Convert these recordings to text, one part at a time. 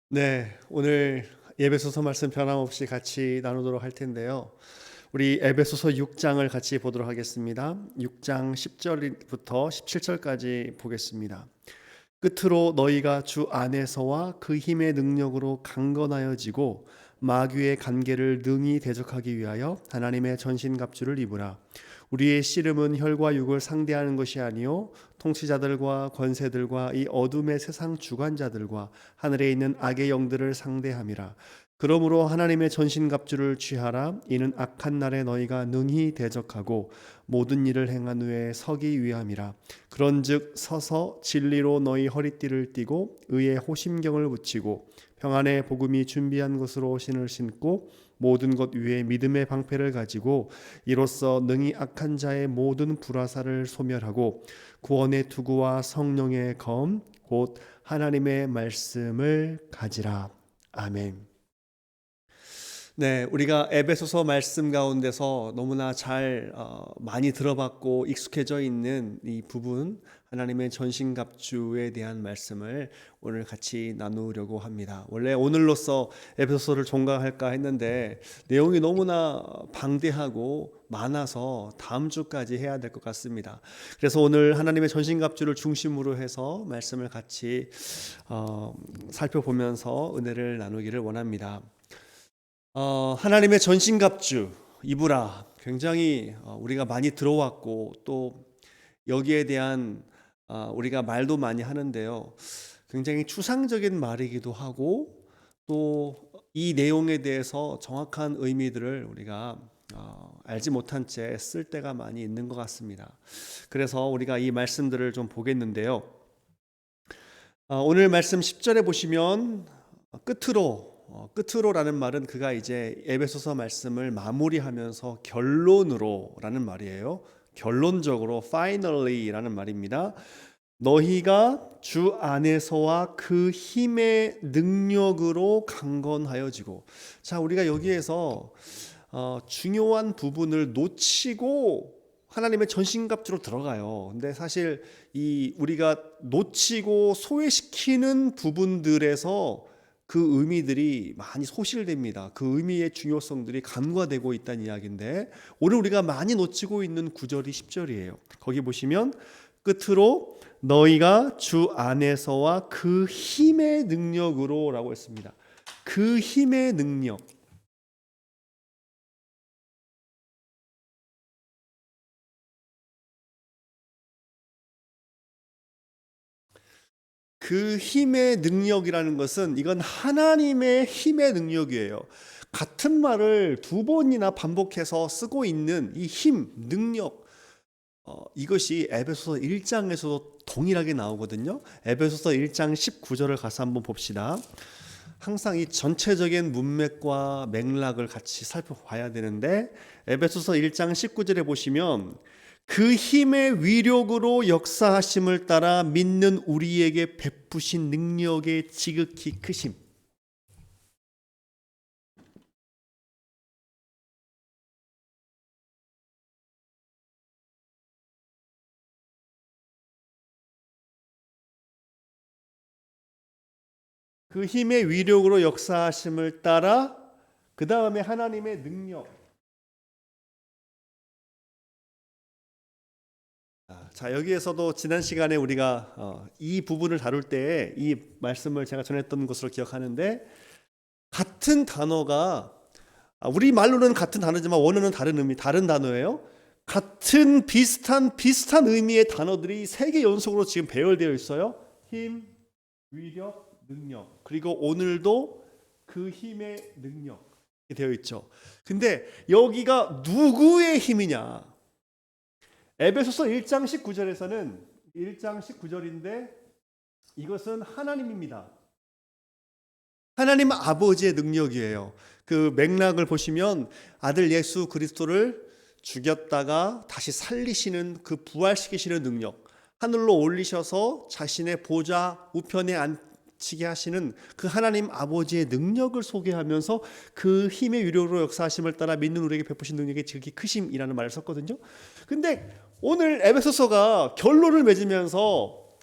네, 오늘 에베소서 말씀 변함없이 같이 나누도록 할 텐데요. 우리 에베소서 6장을 같이 보도록 하겠습니다. 6장 10절부터 17절까지 보겠습니다. 끝으로 너희가 주 안에서와 그 힘의 능력으로 강건하여지고 마귀의 간계를 능히 대적하기 위하여 하나님의 전신갑주를 입으라. 우리의 씨름은 혈과 육을 상대하는 것이 아니요 통치자들과 권세들과 이 어둠의 세상 주관자들과 하늘에 있는 악의 영들을 상대함이라. 그러므로 하나님의 전신갑주를 취하라. 이는 악한 날에 너희가 능히 대적하고 모든 일을 행한 후에 서기 위함이라. 그런즉 서서 진리로 너희 허리띠를 띠고 의의 호심경을 붙이고 평안의 복음이 준비한 것으로 신을 신고 모든 것 위에 믿음의 방패를 가지고 이로써 능히 악한 자의 모든 불화살을 소멸하고 구원의 투구와 성령의 검 곧 하나님의 말씀을 가지라. 아멘. 네, 우리가 에베소서 말씀 가운데서 너무나 잘 많이 들어봤고 익숙해져 있는 이 부분, 하나님의 전신갑주에 대한 말씀을 오늘 같이 나누려고 합니다. 원래 오늘로써 에베소서를 종강할까 했는데 내용이 너무나 방대하고 많아서 다음 주까지 해야 될 것 같습니다. 그래서 오늘 하나님의 전신갑주를 중심으로 해서 말씀을 같이 살펴보면서 은혜를 나누기를 원합니다. 하나님의 전신갑주 이브라 굉장히 우리가 많이 들어왔고 또 여기에 대한 우리가 말도 많이 하는데요. 굉장히 추상적인 말이기도 하고 또 이 내용에 대해서 정확한 의미들을 우리가 알지 못한 채 쓸 때가 많이 있는 것 같습니다. 그래서 우리가 이 말씀들을 좀 보겠는데요. 오늘 말씀 10절에 보시면 끝으로라는 말은 그가 이제 에베소서 말씀을 마무리하면서 결론으로라는 말이에요. 결론적으로 finally라는 말입니다. 너희가 주 안에서와 그 힘의 능력으로 강건하여지고. 자, 우리가 여기에서 중요한 부분을 놓치고 하나님의 전신갑주로 들어가요. 근데 사실 이 우리가 놓치고 소외시키는 부분들에서 그 의미들이 많이 소실됩니다. 그 의미의 중요성들이 간과되고 있다는 이야기인데 오늘 우리가 많이 놓치고 있는 구절이 10절이에요. 거기 보시면 끝으로 너희가 주 안에서와 그 힘의 능력으로 라고 했습니다. 그 힘의 능력. 그 힘의 능력이라는 것은 이건 하나님의 힘의 능력이에요. 같은 말을 두 번이나 반복해서 쓰고 있는 이 힘, 능력, 이것이 에베소서 1장에서도 동일하게 나오거든요. 에베소서 1장 19절을 가서 한번 봅시다. 항상 이 전체적인 문맥과 맥락을 같이 살펴봐야 되는데 에베소서 1장 19절에 보시면 그 힘의 위력으로 역사하심을 따라 믿는 우리에게 베푸신 능력의 지극히 크심. 그 힘의 위력으로 역사하심을 따라 그 다음에 하나님의 능력. 자, 여기에서도 지난 시간에 우리가 이 부분을 다룰 때 이 말씀을 제가 전했던 것으로 기억하는데 같은 단어가 우리 말로는 같은 단어지만 원어는 다른 의미, 다른 단어예요. 같은 비슷한 의미의 단어들이 세 개 연속으로 지금 배열되어 있어요. 힘, 위력, 능력. 그리고 오늘도 그 힘의 능력이 되어 있죠. 근데 여기가 누구의 힘이냐? 에베소서 1장 19절에서는 1장 19절인데 이것은 하나님입니다. 하나님 아버지의 능력이에요. 그 맥락을 보시면 아들 예수 그리스도를 죽였다가 다시 살리시는 그 부활시키시는 능력, 하늘로 올리셔서 자신의 보좌 우편에 앉히게 하시는 그 하나님 아버지의 능력을 소개하면서 그 힘의 위력으로 역사하심을 따라 믿는 우리에게 베푸신 능력의 지극히 크심이라는 말을 썼거든요. 근데 오늘 에베소서가 결론을 맺으면서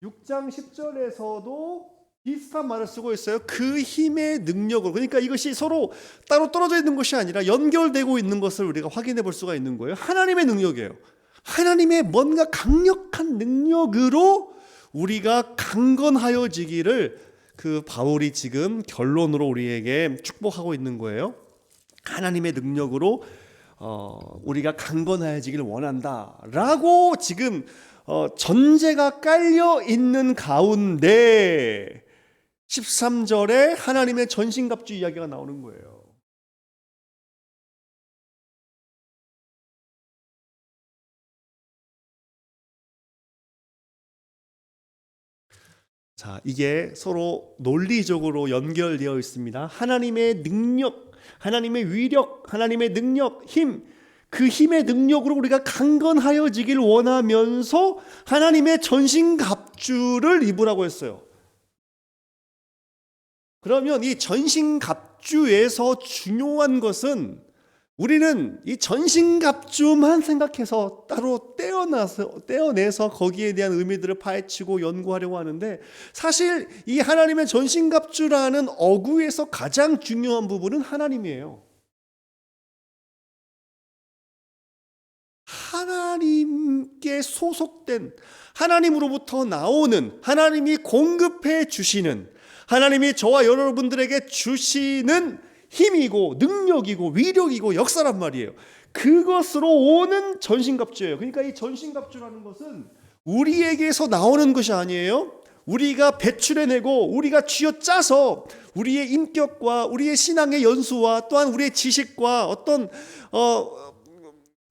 6장 10절에서도 비슷한 말을 쓰고 있어요. 그 힘의 능력으로. 그러니까 이것이 서로 따로 떨어져 있는 것이 아니라 연결되고 있는 것을 우리가 확인해 볼 수가 있는 거예요. 하나님의 능력이에요. 하나님의 뭔가 강력한 능력으로 우리가 강건하여지기를 그 바울이 지금 결론으로 우리에게 축복하고 있는 거예요. 하나님의 능력으로 우리가 강건하여지기를 원한다라고 지금 전제가 깔려 있는 가운데 13절에 하나님의 전신갑주 이야기가 나오는 거예요. 자, 이게 서로 논리적으로 연결되어 있습니다. 하나님의 능력, 하나님의 위력, 하나님의 능력, 힘, 그 힘의 능력으로 우리가 강건하여지길 원하면서 하나님의 전신갑주를 입으라고 했어요. 그러면 이 전신갑주에서 중요한 것은 우리는 이 전신갑주만 생각해서 따로 떼어내서 거기에 대한 의미들을 파헤치고 연구하려고 하는데, 사실 이 하나님의 전신갑주라는 어구에서 가장 중요한 부분은 하나님이에요. 하나님께 소속된, 하나님으로부터 나오는, 하나님이 공급해 주시는, 하나님이 저와 여러분들에게 주시는 힘이고 능력이고 위력이고 역사란 말이에요. 그것으로 오는 전신갑주예요. 그러니까 이 전신갑주라는 것은 우리에게서 나오는 것이 아니에요. 우리가 배출해내고 우리가 쥐어짜서 우리의 인격과 우리의 신앙의 연수와 또한 우리의 지식과 어떤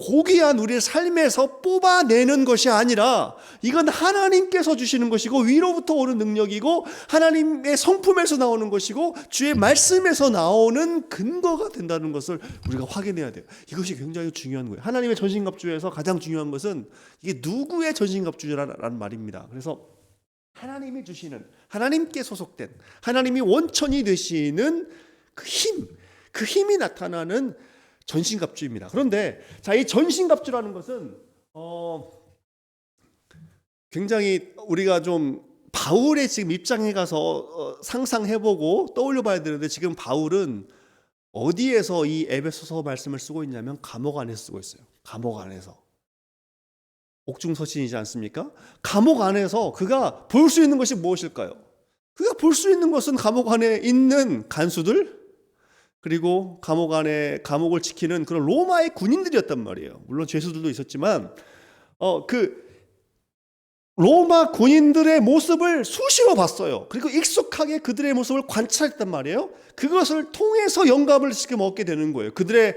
고귀한 우리의 삶에서 뽑아내는 것이 아니라 이건 하나님께서 주시는 것이고 위로부터 오는 능력이고 하나님의 성품에서 나오는 것이고 주의 말씀에서 나오는 근거가 된다는 것을 우리가 확인해야 돼요. 이것이 굉장히 중요한 거예요. 하나님의 전신갑주에서 가장 중요한 것은 이게 누구의 전신갑주라는 말입니다. 그래서 하나님이 주시는, 하나님께 소속된, 하나님이 원천이 되시는 그 힘, 그 힘이 나타나는 전신갑주입니다. 그런데 자, 이 전신갑주라는 것은 굉장히 우리가 좀 바울의 지금 입장에 가서 상상해보고 떠올려봐야 되는데, 지금 바울은 어디에서 이 에베소서 말씀을 쓰고 있냐면 감옥 안에서 쓰고 있어요. 감옥 안에서. 옥중서신이지 않습니까? 감옥 안에서 그가 볼 수 있는 것이 무엇일까요? 그가 볼 수 있는 것은 감옥 안에 있는 간수들, 그리고 감옥 안에 감옥을 지키는 그런 로마의 군인들이었단 말이에요. 물론 죄수들도 있었지만 그 로마 군인들의 모습을 수시로 봤어요. 그리고 익숙하게 그들의 모습을 관찰했단 말이에요. 그것을 통해서 영감을 지금 얻게 되는 거예요. 그들의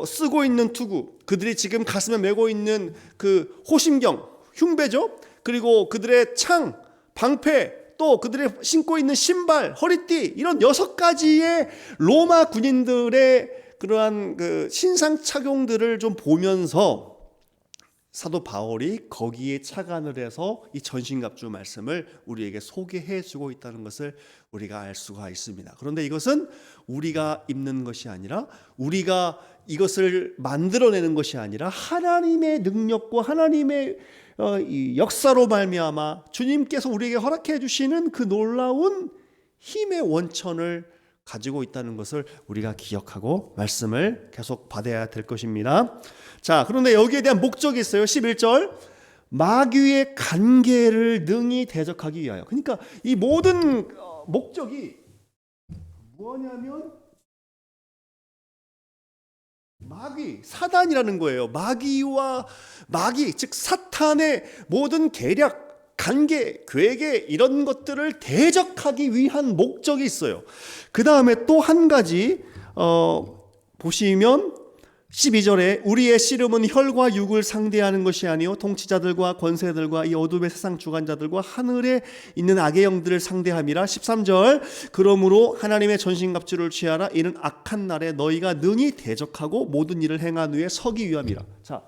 쓰고 있는 투구, 그들이 지금 가슴에 메고 있는 그 호심경, 흉배죠. 그리고 그들의 창, 방패, 또 그들의 신고 있는 신발, 허리띠, 이런 6가지의 로마 군인들의 그러한 그 신상 착용들을 좀 보면서 사도 바울이 거기에 착안을 해서 이 전신갑주 말씀을 우리에게 소개해 주고 있다는 것을 우리가 알 수가 있습니다. 그런데 이것은 우리가 입는 것이 아니라, 우리가 이것을 만들어내는 것이 아니라 하나님의 능력과 하나님의 이 역사로 말미암아 주님께서 우리에게 허락해 주시는 그 놀라운 힘의 원천을 가지고 있다는 것을 우리가 기억하고 말씀을 계속 받아야 될 것입니다. 자, 그런데 여기에 대한 목적이 있어요. 11절, 마귀의 간계를 능히 대적하기 위하여. 그러니까 이 모든 목적이 뭐냐면 마귀, 사단이라는 거예요. 마귀, 즉 사탄의 모든 계략, 간계, 괴계, 이런 것들을 대적하기 위한 목적이 있어요. 그 다음에 또 한 가지 보시면 12절에 우리의 씨름은 혈과 육을 상대하는 것이 아니요 통치자들과 권세들과 이 어둠의 세상 주관자들과 하늘에 있는 악의 영들을 상대함이라. 13절, 그러므로 하나님의 전신갑주를 취하라. 이는 악한 날에 너희가 능히 대적하고 모든 일을 행한 후에 서기 위함이라. 자,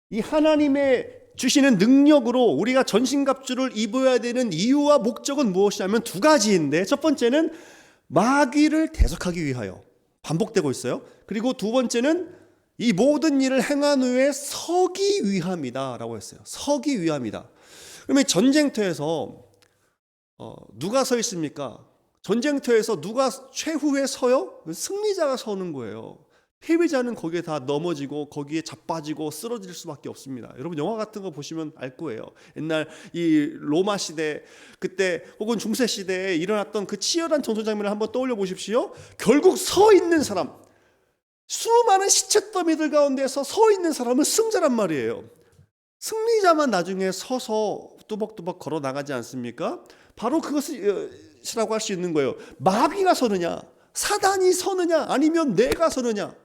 이 하나님의 주시는 능력으로 우리가 전신갑주를 입어야 되는 이유와 목적은 무엇이냐면 2가지인데, 첫 번째는 마귀를 대적하기 위하여, 반복되고 있어요. 그리고 두 번째는 이 모든 일을 행한 후에 서기 위함이다 라고 했어요. 서기 위함이다. 그러면 전쟁터에서 누가 서 있습니까? 전쟁터에서 누가 최후에 서요? 승리자가 서는 거예요. 패배자는 거기에 다 넘어지고 거기에 자빠지고 쓰러질 수밖에 없습니다. 여러분 영화 같은 거 보시면 알 거예요. 옛날 이 로마 시대 그때 혹은 중세 시대에 일어났던 그 치열한 전투 장면을 한번 떠올려 보십시오. 결국 서 있는 사람, 수많은 시체 더미들 가운데서 서 있는 사람은 승자란 말이에요. 승리자만 나중에 서서 뚜벅뚜벅 걸어 나가지 않습니까? 바로 그것이라고 할 수 있는 거예요. 마귀가 서느냐, 사단이 서느냐, 아니면 내가 서느냐.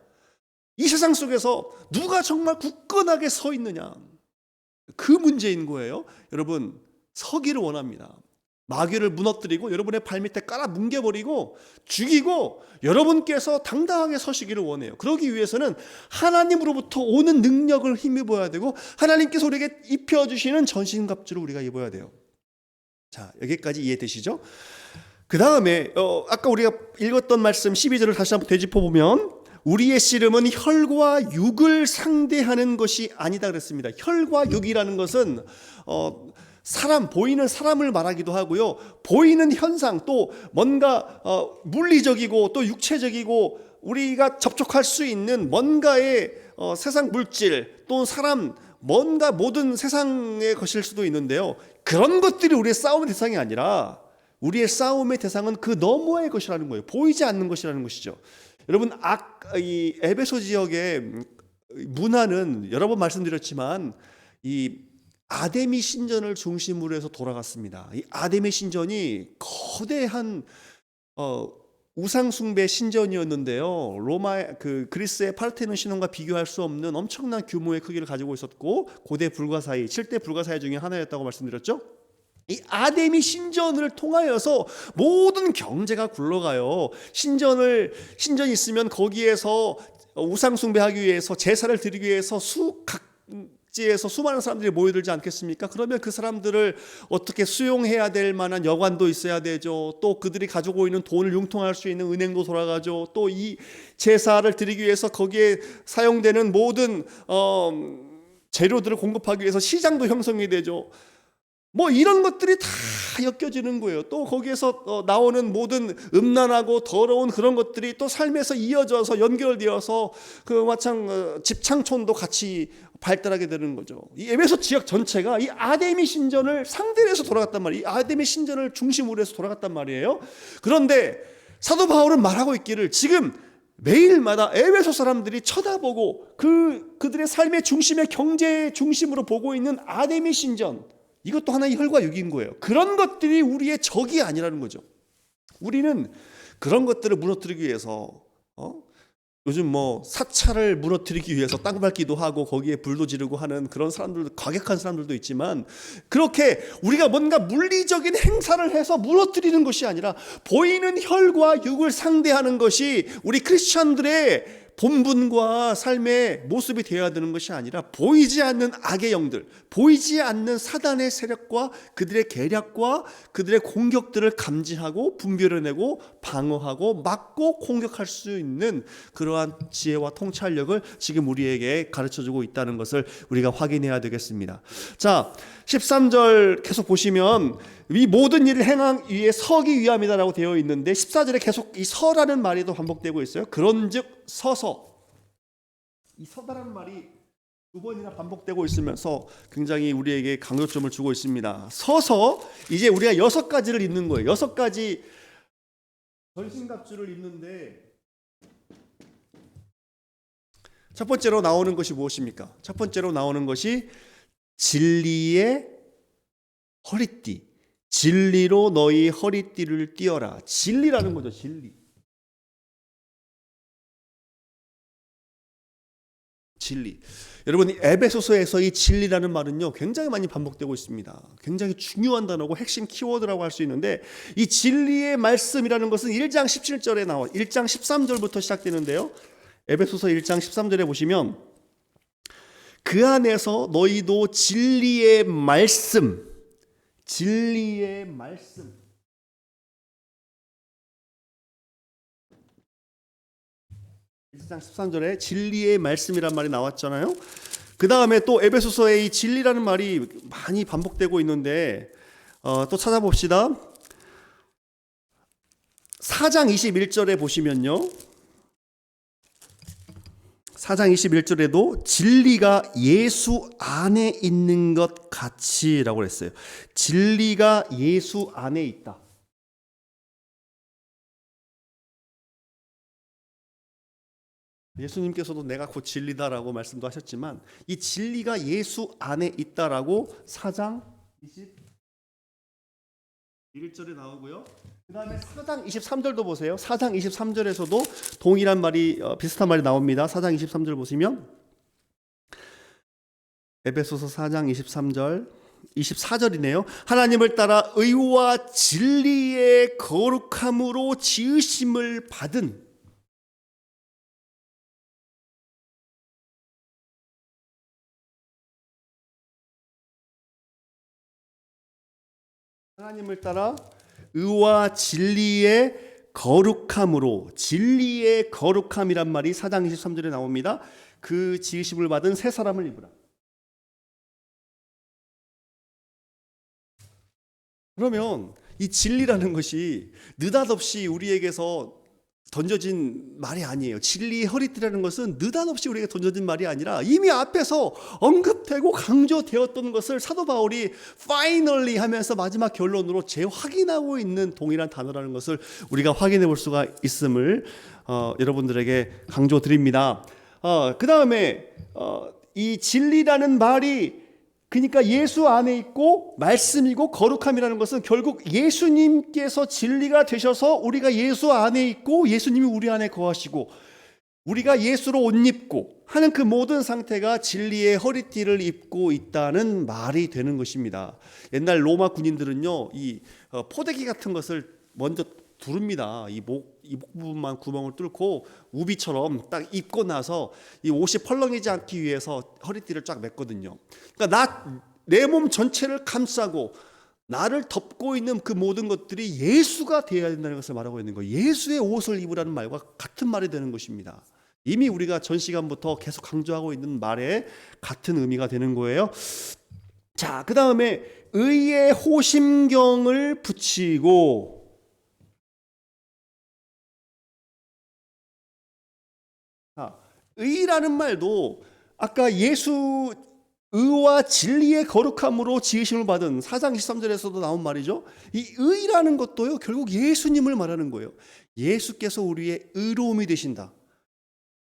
이 세상 속에서 누가 정말 굳건하게 서 있느냐, 그 문제인 거예요. 여러분 서기를 원합니다. 마귀를 무너뜨리고 여러분의 발밑에 깔아 뭉개버리고 죽이고 여러분께서 당당하게 서시기를 원해요. 그러기 위해서는 하나님으로부터 오는 능력을 힘입어야 되고 하나님께서 우리에게 입혀주시는 전신갑주를 우리가 입어야 돼요. 자, 여기까지 이해되시죠? 그 다음에 아까 우리가 읽었던 말씀 12절을 다시 한번 되짚어보면 우리의 씨름은 혈과 육을 상대하는 것이 아니다 그랬습니다. 혈과 육이라는 것은 사람, 보이는 사람을 말하기도 하고요. 보이는 현상, 또 뭔가 물리적이고 또 육체적이고 우리가 접촉할 수 있는 뭔가의 세상 물질, 또 사람, 뭔가 모든 세상의 것일 수도 있는데요. 그런 것들이 우리의 싸움의 대상이 아니라 우리의 싸움의 대상은 그 너머의 것이라는 거예요. 보이지 않는 것이라는 것이죠. 여러분 이 에베소 지역의 문화는 여러 번 말씀드렸지만 이 아데미 신전을 중심으로 해서 돌아갔습니다. 이 아데미 신전이 거대한 우상 숭배 신전이었는데요. 그리스의 파르테논 신전과 비교할 수 없는 엄청난 규모의 크기를 가지고 있었고 고대 불가사의 7대 불가사의 중에 하나였다고 말씀드렸죠. 이 아데미 신전을 통하여서 모든 경제가 굴러가요. 신전이 있으면 거기에서 우상 숭배하기 위해서 제사를 드리기 위해서 각지에서 수많은 사람들이 모여들지 않겠습니까? 그러면 그 사람들을 어떻게 수용해야 될 만한 여관도 있어야 되죠. 또 그들이 가지고 있는 돈을 융통할 수 있는 은행도 돌아가죠. 또 이 제사를 드리기 위해서 거기에 사용되는 모든 재료들을 공급하기 위해서 시장도 형성이 되죠. 뭐 이런 것들이 다 엮여지는 거예요. 또 거기에서 나오는 모든 음란하고 더러운 그런 것들이 또 삶에서 이어져서 연결되어서 그 마찬 집창촌도 같이 발달하게 되는 거죠. 이 에베소 지역 전체가 이 아데미 신전을 상대로 해서 돌아갔단 말이에요. 이 아데미 신전을 중심으로 해서 돌아갔단 말이에요. 그런데 사도 바울은 말하고 있기를 지금 매일마다 에베소 사람들이 쳐다보고 그들의 삶의 중심의 경제의 중심으로 보고 있는 아데미 신전, 이것도 하나의 혈과 육인 거예요. 그런 것들이 우리의 적이 아니라는 거죠. 우리는 그런 것들을 무너뜨리기 위해서 요즘 사찰을 무너뜨리기 위해서 땅 밟기도 하고 거기에 불도 지르고 하는 그런 사람들도, 과격한 사람들도 있지만, 그렇게 우리가 뭔가 물리적인 행사를 해서 무너뜨리는 것이 아니라 보이는 혈과 육을 상대하는 것이 우리 크리스천들의 본분과 삶의 모습이 되어야 되는 것이 아니라 보이지 않는 악의 영들, 보이지 않는 사단의 세력과 그들의 계략과 그들의 공격들을 감지하고 분별해내고 방어하고 막고 공격할 수 있는 그러한 지혜와 통찰력을 지금 우리에게 가르쳐주고 있다는 것을 우리가 확인해야 되겠습니다. 자, 13절 계속 보시면 이 모든 일을 행한 위에 서기 위함이다라고 되어 있는데 14절에 계속 이 서라는 말이 또 반복되고 있어요. 그런즉 서서, 이 서다라는 말이 두 번이나 반복되고 있으면서 굉장히 우리에게 강조점을 주고 있습니다. 서서 이제 우리가 6가지를 입는 거예요. 6가지 전신갑주를 입는데 첫 번째로 나오는 것이 무엇입니까? 첫 번째로 나오는 것이 진리의 허리띠. 진리로 너희 허리띠를 띠어라. 진리라는 거죠. 진리. 여러분, 에베소서에서 이 진리라는 말은요 굉장히 많이 반복되고 있습니다. 굉장히 중요한 단어고 핵심 키워드라고 할 수 있는데, 이 진리의 말씀이라는 것은 1장 17절에 나와 1장 13절부터 시작되는데요. 에베소서 1장 13절에 보시면 그 안에서 너희도 진리의 말씀, 1장 13절에 진리의 말씀이란 말이 나왔잖아요. 그 다음에 또 에베소서에 이 진리라는 말이 많이 반복되고 있는데 또 찾아봅시다. 4장 21절에 보시면요, 4장 21절에도 진리가 예수 안에 있는 것 같이라고 했어요. 진리가 예수 안에 있다. 예수님께서도 내가 곧 진리다라고 말씀도 하셨지만 이 진리가 예수 안에 있다라고 4장 21절에 나오고요. 그 다음에 4장 23절도 보세요. 4장 23절에서도 동일한 말이 비슷한 말이 나옵니다. 4장 23절 보시면 에베소서 4장 23절 24절이네요. 하나님을 따라 의와 진리의 거룩함으로 지으심을 받은 하나님을 따라 의와 진리의 거룩함으로 진리의 거룩함이란 말이 4장 23절에 나옵니다. 그 지으심을 받은 새 사람을 입으라. 그러면 이 진리라는 것이 느닷없이 우리에게서 던져진 말이 아니에요. 진리의 허리띠라는 것은 느닷없이 우리에게 던져진 말이 아니라 이미 앞에서 언급되고 강조되었던 것을 사도 바울이 finally 하면서 마지막 결론으로 재확인하고 있는 동일한 단어라는 것을 우리가 확인해 볼 수가 있음을 여러분들에게 강조드립니다. 그 다음에 이 진리라는 말이 그러니까 예수 안에 있고 말씀이고 거룩함이라는 것은 결국 예수님께서 진리가 되셔서 우리가 예수 안에 있고 예수님이 우리 안에 거하시고 우리가 예수로 옷 입고 하는 그 모든 상태가 진리의 허리띠를 입고 있다는 말이 되는 것입니다. 옛날 로마 군인들은요, 이 포대기 같은 것을 먼저 두릅니다. 이 목 부분만 구멍을 뚫고 우비처럼 딱 입고 나서 이 옷이 펄렁이지 않기 위해서 허리띠를 쫙 맸거든요. 그러니까 내 몸 전체를 감싸고 나를 덮고 있는 그 모든 것들이 예수가 되어야 된다는 것을 말하고 있는 거예요. 예수의 옷을 입으라는 말과 같은 말이 되는 것입니다. 이미 우리가 전 시간부터 계속 강조하고 있는 말에 같은 의미가 되는 거예요. 자, 그 다음에 의의 호심경을 붙이고, 의라는 말도 아까 예수 의와 진리의 거룩함으로 지으심을 받은 4장 23절에서도 나온 말이죠. 이 의라는 것도요, 결국 예수님을 말하는 거예요. 예수께서 우리의 의로움이 되신다.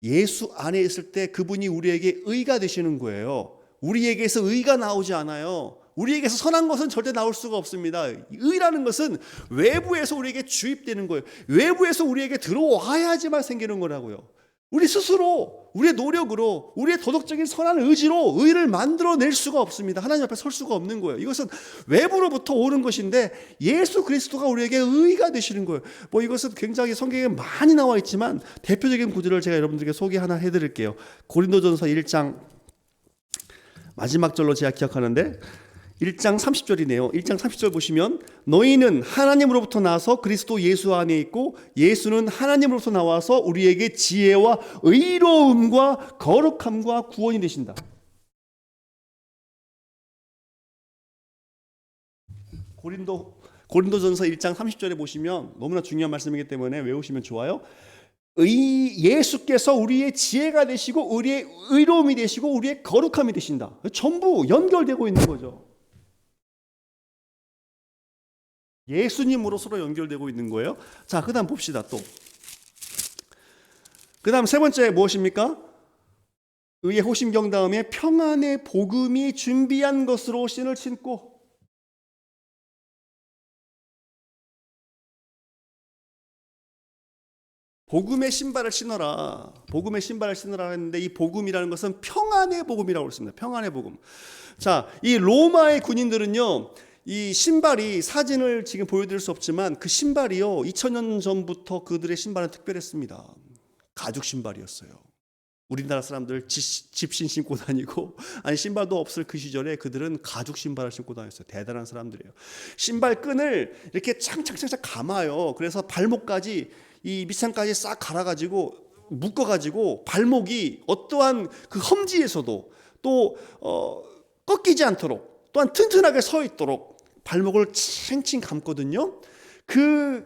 예수 안에 있을 때 그분이 우리에게 의가 되시는 거예요. 우리에게서 의가 나오지 않아요. 우리에게서 선한 것은 절대 나올 수가 없습니다. 의라는 것은 외부에서 우리에게 주입되는 거예요. 외부에서 우리에게 들어와야지만 생기는 거라고요. 우리 스스로 우리의 노력으로 우리의 도덕적인 선한 의지로 의를 만들어낼 수가 없습니다. 하나님 앞에 설 수가 없는 거예요. 이것은 외부로부터 오는 것인데 예수 그리스도가 우리에게 의가 되시는 거예요. 이것은 굉장히 성경에 많이 나와 있지만 대표적인 구절을 제가 여러분들에게 소개 하나 해드릴게요. 고린도전서 1장 마지막 절로 제가 기억하는데 1장 30절이네요. 1장 30절 보시면 너희는 하나님으로부터 나서 그리스도 예수 안에 있고 예수는 하나님으로부터 나와서 우리에게 지혜와 의로움과 거룩함과 구원이 되신다. 고린도전서 1장 30절에 보시면 너무나 중요한 말씀이기 때문에 외우시면 좋아요. 예수께서 우리의 지혜가 되시고 우리의 의로움이 되시고 우리의 거룩함이 되신다. 전부 연결되고 있는 거죠. 예수님으로 서로 연결되고 있는 거예요. 자, 그 다음 봅시다. 또 그 다음 세 번째 무엇입니까? 의의 호심경 다음에 평안의 복음이 준비한 것으로 신을 신고, 복음의 신발을 신어라. 복음의 신발을 신으라 했는데 이 복음이라는 것은 평안의 복음이라고 했습니다. 평안의 복음. 자, 이 로마의 군인들은요, 이 신발이 사진을 지금 보여드릴 수 없지만 그 신발이요 2000년 전부터 그들의 신발은 특별했습니다. 가죽 신발이었어요. 우리나라 사람들 집신 신고 다니고 아니 신발도 없을 그 시절에 그들은 가죽 신발을 신고 다녔어요. 대단한 사람들이에요. 신발 끈을 이렇게 창창창창 감아요. 그래서 발목까지 이 밑창까지 싹 갈아가지고 묶어가지고 발목이 어떠한 그 험지에서도 또 꺾이지 않도록 또한 튼튼하게 서 있도록 발목을 칭칭 감거든요. 그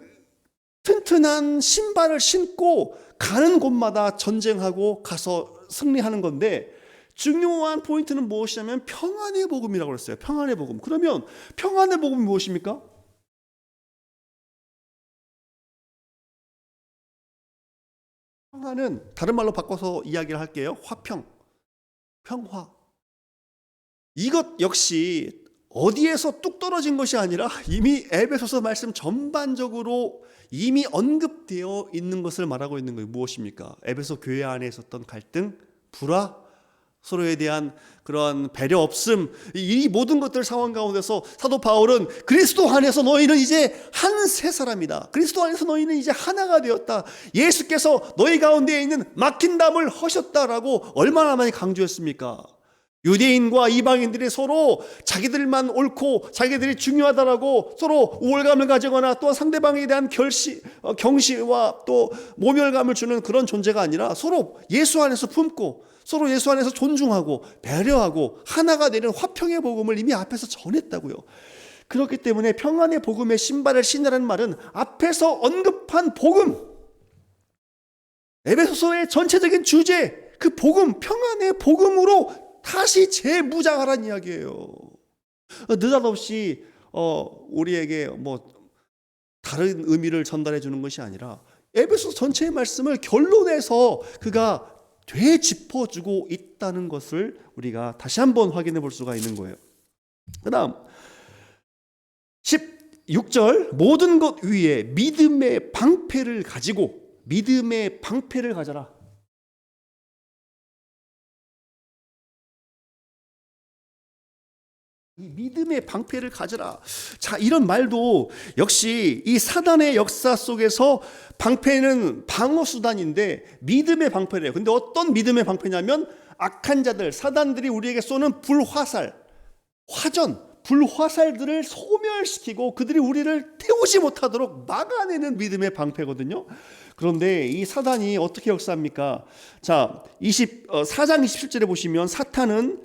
튼튼한 신발을 신고 가는 곳마다 전쟁하고 가서 승리하는 건데, 중요한 포인트는 무엇이냐면 평안의 복음이라고 그랬어요. 평안의 복음. 그러면 평안의 복음이 무엇입니까? 평안은 다른 말로 바꿔서 이야기를 할게요. 화평, 평화. 이것 역시 어디에서 뚝 떨어진 것이 아니라 이미 에베소서 말씀 전반적으로 이미 언급되어 있는 것을 말하고 있는 거예요. 무엇입니까? 에베소 교회 안에 있었던 갈등, 불화, 서로에 대한 그런 배려 없음, 이 모든 것들 상황 가운데서 사도 바울은 그리스도 안에서 너희는 이제 한 새 사람이다. 그리스도 안에서 너희는 이제 하나가 되었다. 예수께서 너희 가운데에 있는 막힌 담을 허셨다라고 얼마나 많이 강조했습니까? 유대인과 이방인들이 서로 자기들만 옳고 자기들이 중요하다라고 서로 우월감을 가지거나 또 상대방에 대한 경시와 또 모멸감을 주는 그런 존재가 아니라 서로 예수 안에서 품고 서로 예수 안에서 존중하고 배려하고 하나가 되는 화평의 복음을 이미 앞에서 전했다고요. 그렇기 때문에 평안의 복음의 신발을 신으라는 말은 앞에서 언급한 복음, 에베소서의 전체적인 주제, 그 복음, 평안의 복음으로 다시 재무장하라는 이야기예요. 느닷없이 우리에게 다른 의미를 전달해 주는 것이 아니라 에베소 전체의 말씀을 결론에서 그가 되짚어주고 있다는 것을 우리가 다시 한번 확인해 볼 수가 있는 거예요. 그 다음 16절, 모든 것 위에 믿음의 방패를 가지고, 믿음의 방패를 가져라. 이 믿음의 방패를 가져라. 자, 이런 말도 역시 이 사단의 역사 속에서 방패는 방어 수단인데 믿음의 방패래요. 근데 어떤 믿음의 방패냐면 악한 자들, 사단들이 우리에게 쏘는 불화살, 화전, 불화살들을 소멸시키고 그들이 우리를 태우지 못하도록 막아내는 믿음의 방패거든요. 그런데 이 사단이 어떻게 역사합니까? 자, 4장 27절에 보시면 사탄은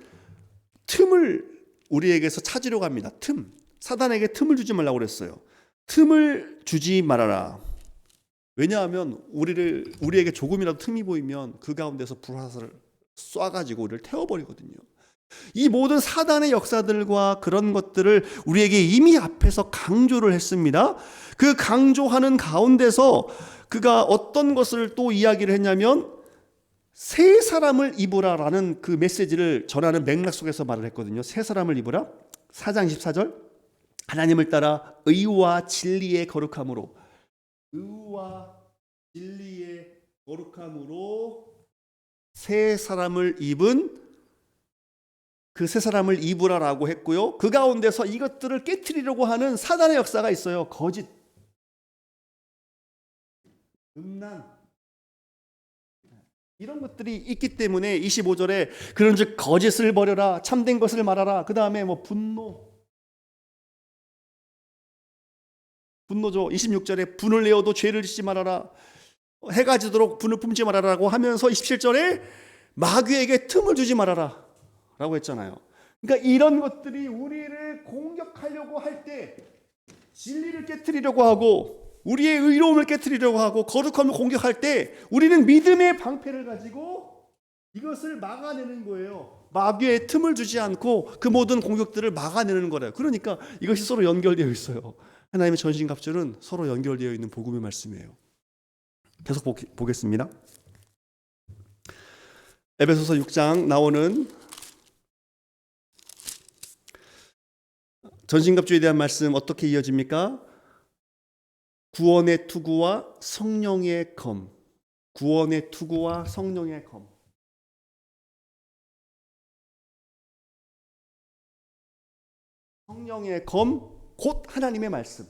틈을 우리에게서 찾으려고 합니다. 틈. 사단에게 틈을 주지 말라고 그랬어요. 틈을 주지 말아라. 왜냐하면 우리에게 조금이라도 틈이 보이면 그 가운데서 불화살을 쏴가지고 우리를 태워버리거든요. 이 모든 사단의 역사들과 그런 것들을 우리에게 이미 앞에서 강조를 했습니다. 그 강조하는 가운데서 그가 어떤 것을 또 이야기를 했냐면 새 사람을 입으라라는 그 메시지를 전하는 맥락 속에서 말을 했거든요. 새 사람을 입으라. 4장 14절, 하나님을 따라 의와 진리의 거룩함으로, 의와 진리의 거룩함으로 새 사람을 입은, 그 새 사람을 입으라라고 했고요. 그 가운데서 이것들을 깨트리려고 하는 사단의 역사가 있어요. 거짓, 음란, 이런 것들이 있기 때문에 25절에 그런즉 거짓을 버려라, 참된 것을 말하라. 그 다음에 분노죠. 26절에 분을 내어도 죄를 짓지 말아라, 해가 지도록 분을 품지 말아라고 하면서 27절에 마귀에게 틈을 주지 말아라 라고 했잖아요. 그러니까 이런 것들이 우리를 공격하려고 할 때, 진리를 깨트리려고 하고 우리의 의로움을 깨트리려고 하고 거룩함을 공격할 때 우리는 믿음의 방패를 가지고 이것을 막아내는 거예요. 마귀의 틈을 주지 않고 그 모든 공격들을 막아내는 거래요. 그러니까 이것이 서로 연결되어 있어요. 하나님의 전신갑주는 서로 연결되어 있는 복음의 말씀이에요. 계속 보겠습니다. 에베소서 6장 나오는 전신갑주에 대한 말씀 어떻게 이어집니까? 구원의 투구와 성령의 검. 구원의 투구와 성령의 검. 성령의 검, 곧 하나님의 말씀.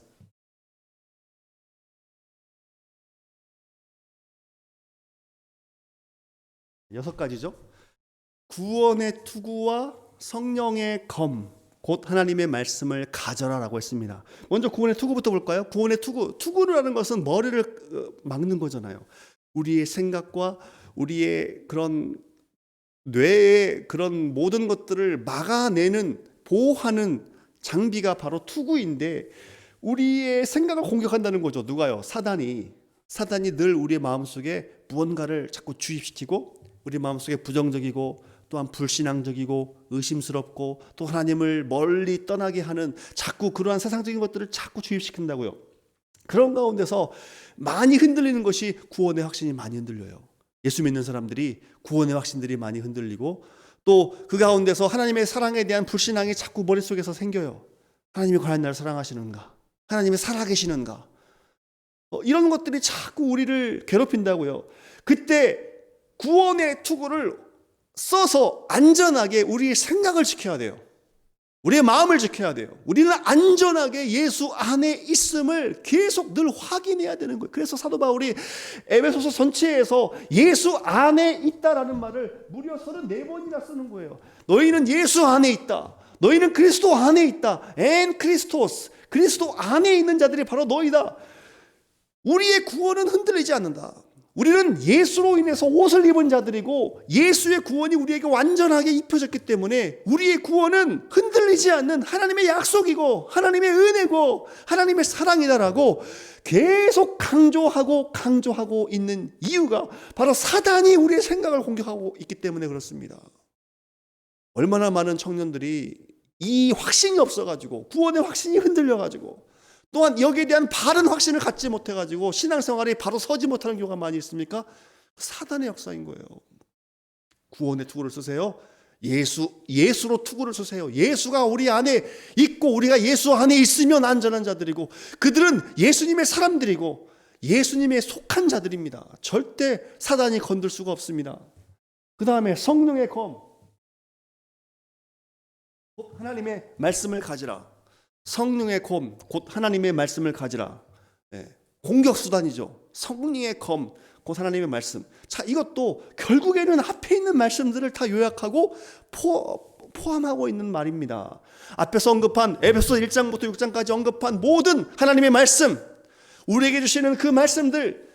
여섯 가지죠. 구원의 투구와 성령의 검, 곧 하나님의 말씀을 가져라라고 했습니다. 먼저 구원의 투구부터 볼까요? 구원의 투구. 투구라는 것은 머리를 막는 거잖아요. 우리의 생각과 우리의 그런 뇌의 그런 모든 것들을 막아내는, 보호하는 장비가 바로 투구인데, 우리의 생각을 공격한다는 거죠. 누가요? 사단이 늘 우리의 마음속에 무언가를 자꾸 주입시키고, 우리 마음속에 부정적이고 또한 불신앙적이고 의심스럽고 또 하나님을 멀리 떠나게 하는 자꾸 그러한 세상적인 것들을 자꾸 주입시킨다고요. 그런 가운데서 많이 흔들리는 것이 구원의 확신이 많이 흔들려요. 예수 믿는 사람들이 구원의 확신들이 많이 흔들리고, 또 그 가운데서 하나님의 사랑에 대한 불신앙이 자꾸 머릿속에서 생겨요. 하나님이 과연 나를 사랑하시는가? 하나님이 살아계시는가? 이런 것들이 자꾸 우리를 괴롭힌다고요. 그때 구원의 투구를 써서 안전하게 우리의 생각을 지켜야 돼요. 우리의 마음을 지켜야 돼요. 우리는 안전하게 예수 안에 있음을 계속 늘 확인해야 되는 거예요. 그래서 사도 바울이 에베소서 전체에서 예수 안에 있다라는 말을 무려 34번이나 쓰는 거예요. 너희는 예수 안에 있다. 너희는 그리스도 안에 있다. 엔 크리스토스. 그리스도 안에 있는 자들이 바로 너희다. 우리의 구원은 흔들리지 않는다. 우리는 예수로 인해서 옷을 입은 자들이고, 예수의 구원이 우리에게 완전하게 입혀졌기 때문에 우리의 구원은 흔들리지 않는 하나님의 약속이고 하나님의 은혜고 하나님의 사랑이다라고 계속 강조하고 있는 이유가 바로 사단이 우리의 생각을 공격하고 있기 때문에 그렇습니다. 얼마나 많은 청년들이 이 확신이 없어가지고, 구원의 확신이 흔들려가지고, 또한 여기에 대한 바른 확신을 갖지 못해가지고 신앙생활이 바로 서지 못하는 경우가 많이 있습니까? 사단의 역사인 거예요. 구원의 투구를 쓰세요. 예수로 투구를 쓰세요. 예수가 우리 안에 있고 우리가 예수 안에 있으면 안전한 자들이고, 그들은 예수님의 사람들이고 예수님의 속한 자들입니다. 절대 사단이 건들 수가 없습니다. 그 다음에 성령의 검, 곧 하나님의 말씀을 가지라. 성령의 검, 곧 하나님의 말씀을 가지라. 공격수단이죠. 성령의 검, 곧 하나님의 말씀. 자, 이것도 결국에는 앞에 있는 말씀들을 다 요약하고 포함하고 있는 말입니다. 앞에서 언급한 에베소 1장부터 6장까지 언급한 모든 하나님의 말씀, 우리에게 주시는 그 말씀들,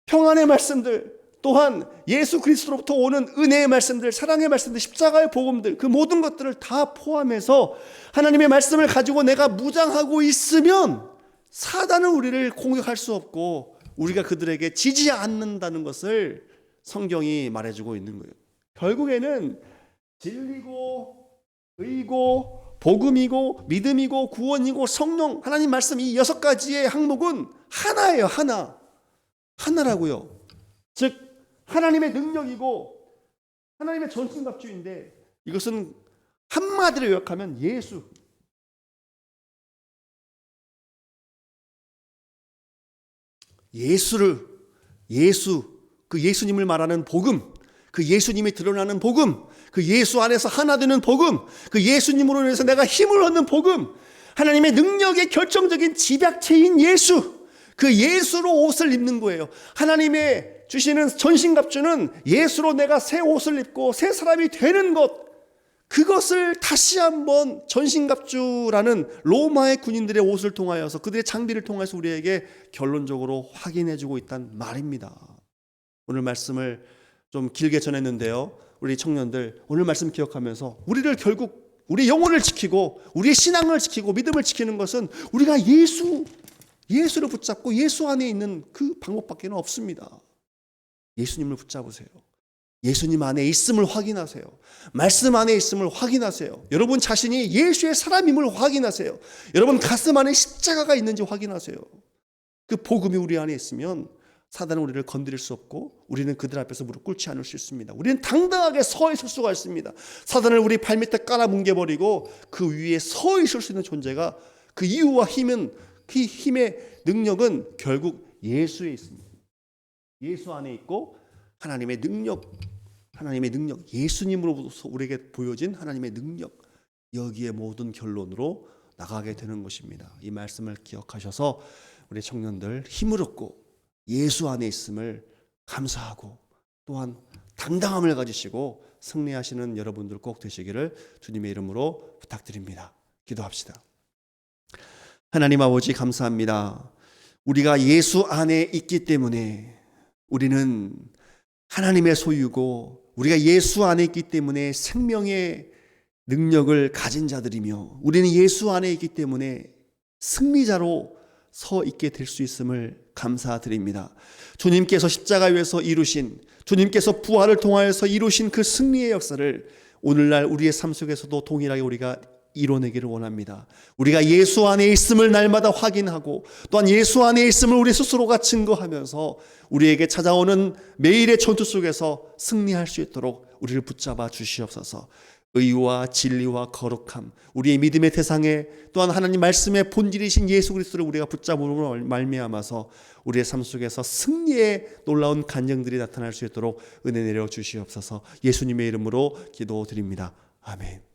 평안의 말씀들, 또한 예수 그리스도로부터 오는 은혜의 말씀들, 사랑의 말씀들, 십자가의 복음들, 그 모든 것들을 다 포함해서 하나님의 말씀을 가지고 내가 무장하고 있으면 사단은 우리를 공격할 수 없고 우리가 그들에게 지지 않는다는 것을 성경이 말해주고 있는 거예요. 결국에는 진리고 의고 복음이고 믿음이고 구원이고 성령, 하나님 말씀, 이 6가지의 항목은 하나예요. 하나라고요. 즉 하나님의 능력이고 하나님의 전신갑주인데, 이것은 한마디로 요약하면 예수, 그 예수님을 말하는 복음, 그 예수님이 드러나는 복음, 그 예수 안에서 하나 되는 복음, 그 예수님으로 인해서 내가 힘을 얻는 복음, 하나님의 능력의 결정적인 집약체인 예수, 그 예수로 옷을 입는 거예요. 하나님의 주시는 전신갑주는 예수로 내가 새 옷을 입고 새 사람이 되는 것, 그것을 다시 한번 전신갑주라는 로마의 군인들의 옷을 통하여서, 그들의 장비를 통해서 우리에게 결론적으로 확인해주고 있단 말입니다. 오늘 말씀을 좀 길게 전했는데요, 우리 청년들 오늘 말씀 기억하면서 우리를 결국 우리 영혼을 지키고 우리의 신앙을 지키고 믿음을 지키는 것은 우리가 예수를 붙잡고 예수 안에 있는 그 방법밖에 없습니다. 예수님을 붙잡으세요. 예수님 안에 있음을 확인하세요. 말씀 안에 있음을 확인하세요. 여러분 자신이 예수의 사람임을 확인하세요. 여러분 가슴 안에 십자가가 있는지 확인하세요. 그 복음이 우리 안에 있으면 사단은 우리를 건드릴 수 없고 우리는 그들 앞에서 무릎 꿇지 않을 수 있습니다. 우리는 당당하게 서 있을 수가 있습니다. 사단을 우리 발밑에 깔아뭉개버리고 그 위에 서 있을 수 있는 존재가, 그 이유와 힘은, 그 힘의 능력은 결국 예수에 있습니다. 예수 안에 있고 하나님의 능력, 예수님으로부터 우리에게 보여진 하나님의 능력, 여기에 모든 결론으로 나가게 되는 것입니다. 이 말씀을 기억하셔서 우리 청년들 힘을 얻고 예수 안에 있음을 감사하고 또한 당당함을 가지시고 승리하시는 여러분들 꼭 되시기를 주님의 이름으로 부탁드립니다. 기도합시다. 하나님 아버지 감사합니다. 우리가 예수 안에 있기 때문에 우리는 하나님의 소유고 우리가 예수 안에 있기 때문에 생명의 능력을 가진 자들이며 우리는 예수 안에 있기 때문에 승리자로 서 있게 될 수 있음을 감사드립니다. 주님께서 십자가 위에서 이루신, 주님께서 부활을 통하여서 이루신 그 승리의 역사를 오늘날 우리의 삶 속에서도 동일하게 우리가 이뤄내기를 원합니다. 우리가 예수 안에 있음을 날마다 확인하고 또한 예수 안에 있음을 우리 스스로가 증거하면서 우리에게 찾아오는 매일의 전투 속에서 승리할 수 있도록 우리를 붙잡아 주시옵소서. 의와 진리와 거룩함, 우리의 믿음의 대상에 또한 하나님 말씀의 본질이신 예수 그리스도를 우리가 붙잡음으로 말미암아서 우리의 삶 속에서 승리의 놀라운 간증들이 나타날 수 있도록 은혜 내려 주시옵소서. 예수님의 이름으로 기도드립니다. 아멘.